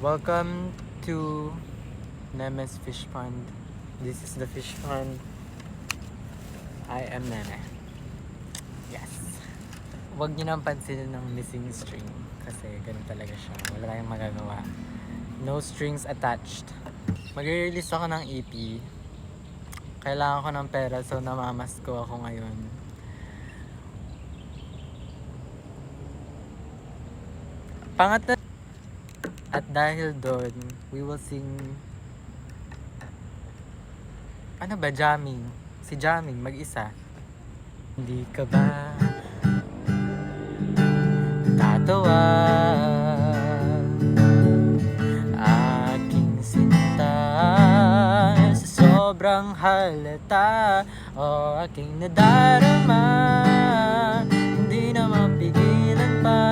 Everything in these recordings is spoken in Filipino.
Welcome to Neme's Fish Pond. This is the fish pond. I am Neme. Yes. Huwag niyo nang pansinin ng missing string kasi ganun talaga siya. Wala tayong magagawa. No strings attached. Mag-release ako ng EP. Kailangan ko ng pera so namamasko ako ngayon. Pangatlo. At dahil doon, we will sing... Ano ba? Jamming. Si Jamming, mag-isa. Hindi ka ba tatawa? Aking sinta sa sobrang halata o aking nadarama, hindi na mapigilan pa.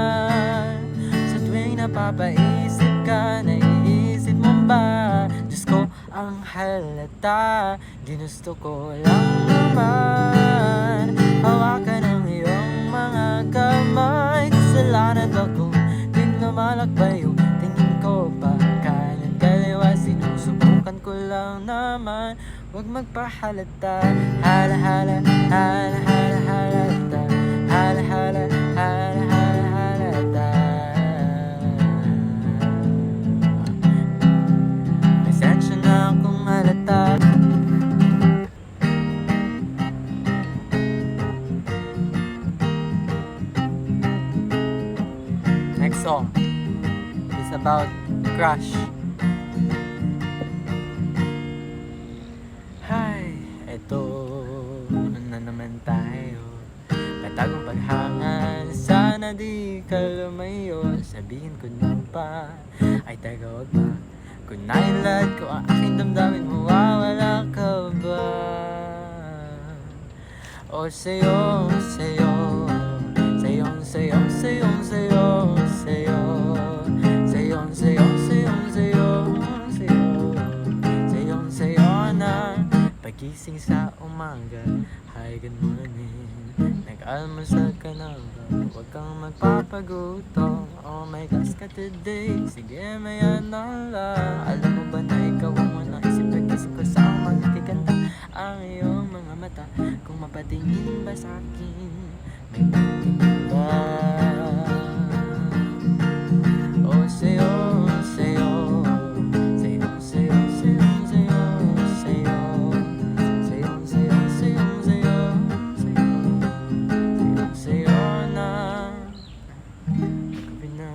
Sa tuwing napapaisip ka, naiisip mo ba? Diyos ko, ang halata, ginusto ko lang naman hawakan ang iyong mga kamay. Kasalanan ba kung di lumalakbay yung tingin ko pa kanan kaliwa? Sinusubukan ko lang naman, huwag magpahalata. Hala hala, hala hala halata. Hala hala, hala hala halata. Pasensya na kung halata. Next song is about crush. Hi, eto na naman tayo. Patagong paghangan, sana di ka lumayo. Sabihin ko na ba, ay teka wag ba? Kunain lahat ko ang aking damdamin, mawawala ka ba? O sa'yo, sa'yo, sa'yong, sa'yong, sa'yong, sa'yong, sa'yo, sa'yong, sa'yong, sa'yong, sa'yong, sa'yong, sa'yo na pagising sa umaga. Hi, good morning. Nag-almusal ka na ba? Huwag kang magpapagutom. Oh my gosh ka today. Sige, maya na lang. Alam mo ba na ikaw ang unang isip pag-isip ko sa umaga? Kikanta ang iyong mga mata. Kung mapatingin ba sa akin, may pagtingin ba? Oh, sa'yo, sa'yo, sa'yo, sa'yo, sa'yo, sa'yo, sa'yo, sa'yo, sa'yo, sa'yo, sa'yo, sa'yo, sa'yo na. Gabi na,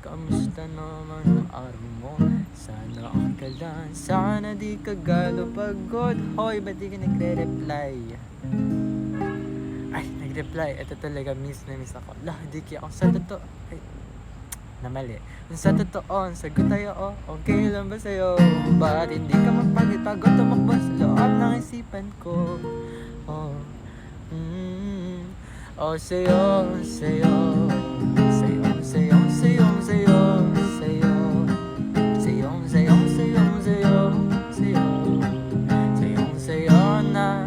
kamusta naman ang araw mo? Sana okay ka lang, sana di ka galo pagod. Hoy, ba't di ka nagre-reply? Ay, nag-reply. Ito talaga, miss na miss ako. Lah, di kaya ako sa totoo. Ay, namali. Kung sa totoo, sagot tayo, oh. Okay lang ba sa'yo? Ba't hindi ka magpagod tumakbo sa loob ng isipan ko? Oh, oh, sa'yo, sa'yo, sa'yo, sa'yo, sa'yo, sa'yo, sa'yo, sa'yo, sa'yo, sa'yo, sa'yo, sa'yo, sa'yo, sa'yo na.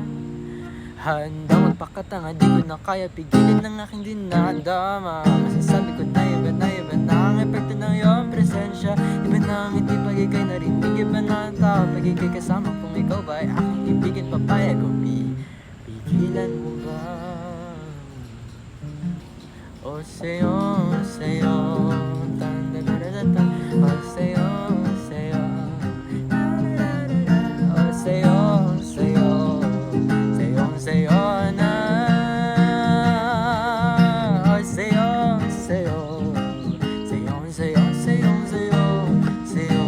Handang magpakatanga, di ko na kaya pigilin ng aking dinadama. Masasabi ko na iba na ang epekto ng iyong presensya. Iba na ang hindi pagigay narinig, iba na ang tao pagigay kasama. Kung ikaw ba ay aking ibigin, papayag o pigilan mo ba? O sa'yo, sa'yo, tan-da-da-da-da-da. O sa'yo, sa'yo, o sa'yo, sa'yo, sa'yong sa'yo na. O sa'yo, sa'yo, sa'yong sa'yo, sa'yong sa'yo, sa'yo,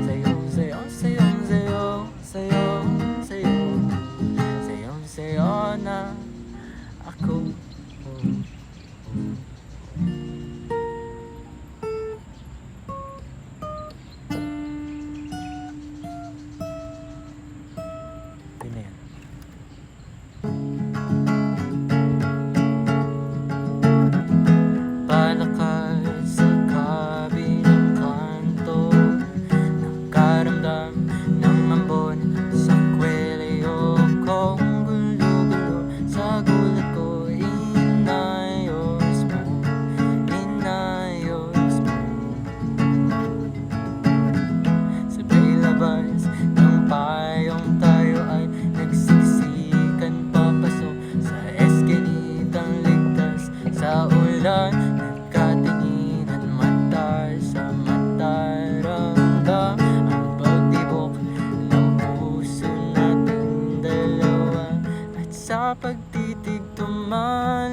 sa'yong sa'yo, sa'yong sa'yo, sa'yo, sa'yo, sa'yong sa'yo na ako. pagtitig tumaliwas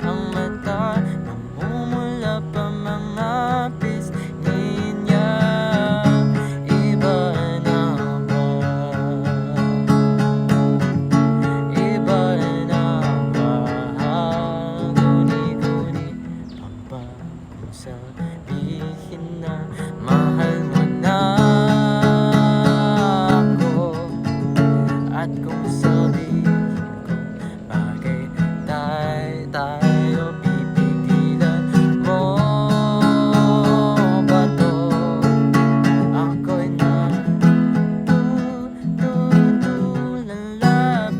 ang mata, namumula pa mga pisngi niya. Iba na ba? Iba na ba? Guni-guni pa ba kung sabihin na mahal mo na ako? At kung sabihin ko bagay tayo, pipigilan mo ba to? Ako'y natutulala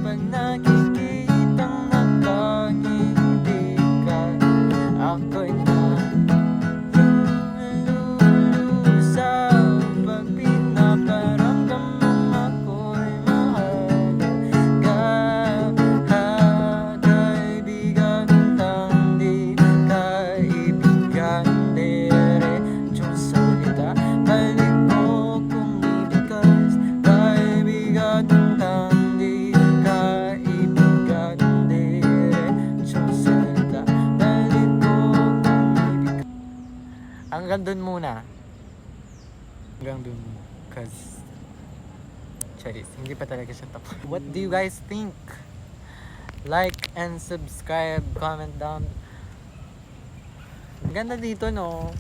pag nakikitang nakangiti ka. Ako'y nalulusaw pag pinaparamdam mong ako'y mahalaga. Kaibigan tangdi, kaibigan diretsong salita. Balik mo kung ibigkas, kaibigan tangdi, kaibigan diretsong salita. Balik mo kung ibigkas. Hanggang dun muna. Hanggang dun muna. Cause Charis, hindi pa talaga siya tapos. What do you guys think? Like and subscribe, comment down. Ang ganda dito, no?